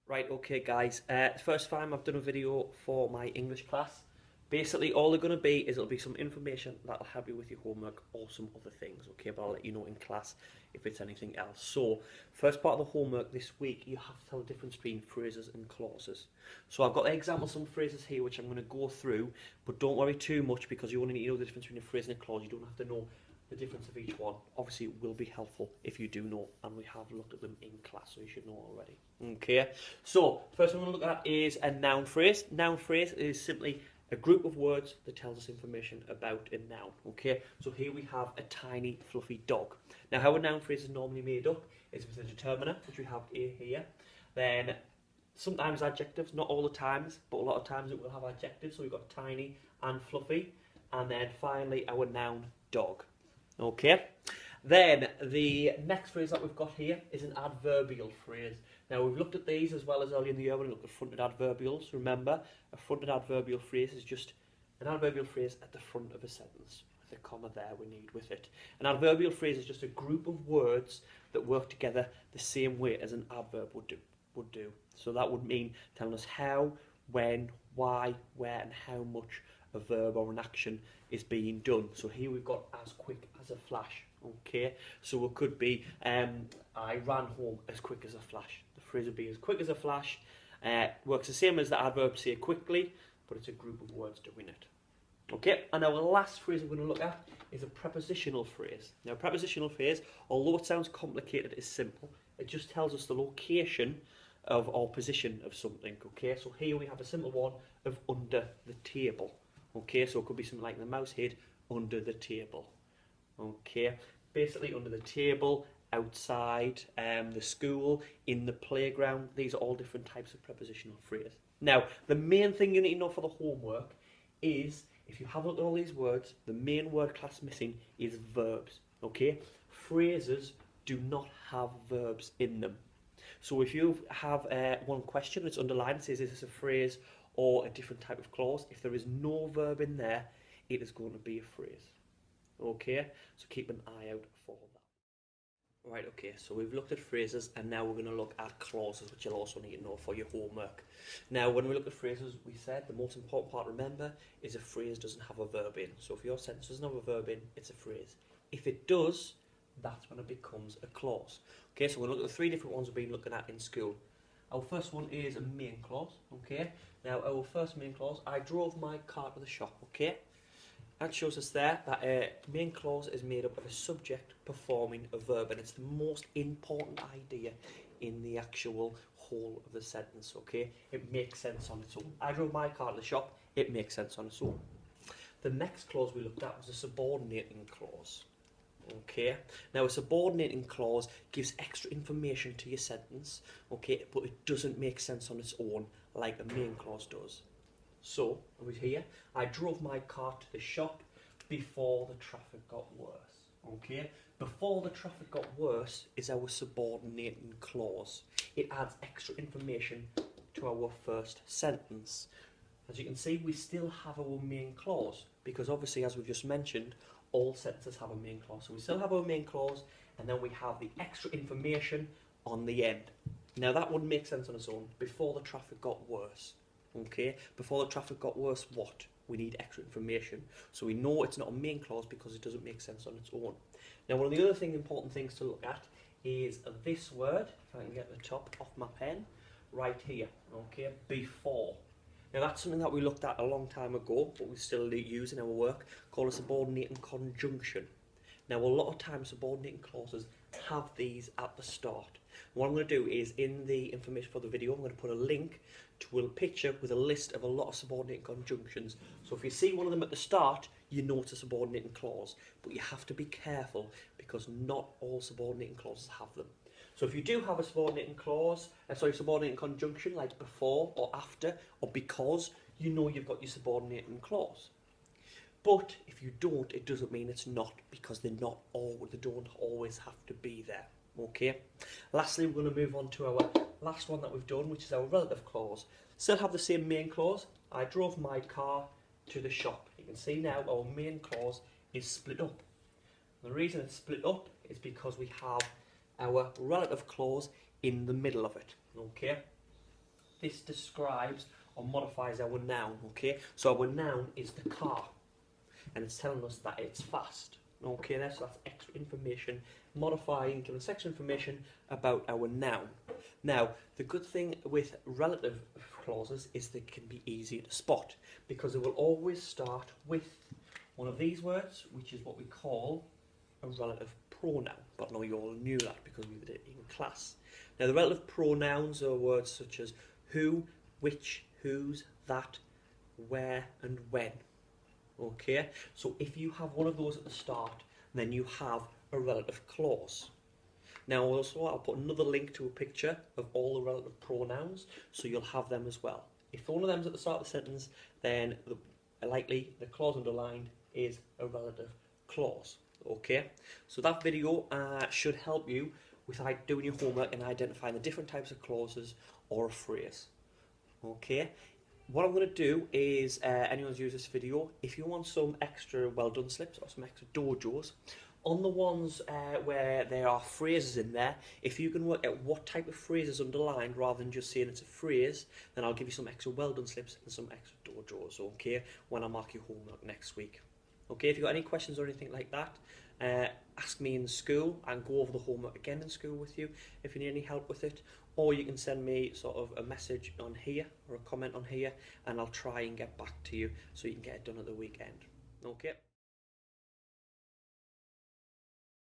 Right, okay guys, first time I've done a video for my English class. Basically all they're going to be is it'll be some information that'll help you with your homework or some other things, okay, but I'll let you know in class if it's anything else. So, first part of the homework this week, you have to tell the difference between phrases and clauses. So I've got examples of some phrases here which I'm going to go through, but don't worry too much because you only need to know the difference between a phrase and a clause. You don't have to know the difference of each one. Obviously it will be helpful if you do know, and we have looked at them in class, so you should know already. Okay, so first one we're going to look at is a noun phrase. Noun phrase is simply a group of words that tells us information about a noun. Okay, so here we have a tiny fluffy dog. Now how a noun phrase is normally made up is with a determiner, which we have here, then sometimes adjectives, not all the times, but a lot of times it will have adjectives. So we've got tiny and fluffy, and then finally our noun dog. Okay, then the next phrase that we've got here is an adverbial phrase. Now we've looked at these as well as earlier in the year when we looked at fronted adverbials. Remember, a fronted adverbial phrase is just an adverbial phrase at the front of a sentence with a comma there we need with it. An adverbial phrase is just a group of words that work together the same way as an adverb would do. So that would mean telling us how, when, why, where and how much a verb or an action is being done. So here we've got as quick as a flash. Okay, so it could be I ran home as quick as a flash. The phrase would be as quick as a flash. Works the same as the adverb say quickly, but it's a group of words doing it. Okay, and our last phrase we're going to look at is a prepositional phrase. Now, a prepositional phrase, although it sounds complicated, is simple. It just tells us the location of or position of something. Okay, so here we have a simple one of under the table. Okay, so it could be something like the mouse hid under the table. Okay, basically under the table, outside, the school, in the playground. These are all different types of prepositional phrase. Now, the main thing you need to know for the homework is, if you have a look at all these words, the main word class missing is verbs. Okay, phrases do not have verbs in them. So if you have one question that's underlined, it says is this a phrase or a different type of clause, if there is no verb in there, it is going to be a phrase. Okay, so keep an eye out for that. Right, okay, so we've looked at phrases and now we're going to look at clauses, which you'll also need to know for your homework. Now, when we look at phrases, we said the most important part, remember, is a phrase doesn't have a verb in. So if your sentence doesn't have a verb in, it's a phrase. If it does, that's when it becomes a clause. Okay, so we're going to look at the three different ones we've been looking at in school. Our first one is a main clause, okay? Now, our first main clause, I drove my car to the shop, okay? That shows us there that a main clause is made up of a subject performing a verb, and it's the most important idea in the actual whole of the sentence, okay? It makes sense on its own. I drove my car to the shop, it makes sense on its own. The next clause we looked at was a subordinating clause. Okay, now a subordinating clause gives extra information to your sentence, okay, but it doesn't make sense on its own like a main clause does. So, over here, I drove my car to the shop before the traffic got worse. Okay, before the traffic got worse is our subordinating clause. It adds extra information to our first sentence. As you can see, we still have our main clause because obviously, as we've just mentioned, all sentences have a main clause. So we still have our main clause, and then we have the extra information on the end. Now that wouldn't make sense on its own. Before the traffic got worse. Okay? Before the traffic got worse, what? We need extra information. So we know it's not a main clause because it doesn't make sense on its own. Now one of the other important things to look at is this word, if I can get the top off my pen, right here. Okay? Before. Now that's something that we looked at a long time ago, but we still use in our work, called a subordinating conjunction. Now a lot of times subordinating clauses have these at the start. What I'm going to do is, in the information for the video, I'm going to put a link to a picture with a list of a lot of subordinating conjunctions. So if you see one of them at the start, you know it's a subordinating clause, but you have to be careful because not all subordinating clauses have them. So if you do have a subordinating clause, subordinating conjunction like before or after or because, you know you've got your subordinating clause. But if you don't, it doesn't mean it's not, because they don't always have to be there. Okay. Lastly, we're going to move on to our last one that we've done, which is our relative clause. Still have the same main clause. I drove my car to the shop. You can see now our main clause is split up. The reason it's split up is because we have our relative clause in the middle of it. Okay. this describes or modifies our noun, okay? So our noun is the car, and it's telling us that it's fast, okay there, so that's extra information, modifying, giving us extra information about our noun. Now, the good thing with relative clauses is they can be easier to spot, because it will always start with one of these words, which is what we call a relative pronoun. But now you all knew that because we did it in class. Now, the relative pronouns are words such as who, which, whose, that, where, and when. Okay, so if you have one of those at the start, then you have a relative clause. Now, also, I'll put another link to a picture of all the relative pronouns, so you'll have them as well. If one of them's at the start of the sentence, then likely the clause underlined is a relative clause. Okay, so that video should help you with doing your homework and identifying the different types of clauses or a phrase. Okay, what I'm going to do is, anyone who's used this video, if you want some extra well done slips or some extra dojos, on the ones where there are phrases in there, if you can work out what type of phrase is underlined rather than just saying it's a phrase, then I'll give you some extra well done slips and some extra dojos, okay, when I mark your homework next week. Okay, if you've got any questions or anything like that, ask me in school and go over the homework again in school with you if you need any help with it, or you can send me sort of a message on here or a comment on here and I'll try and get back to you so you can get it done at the weekend. Okay.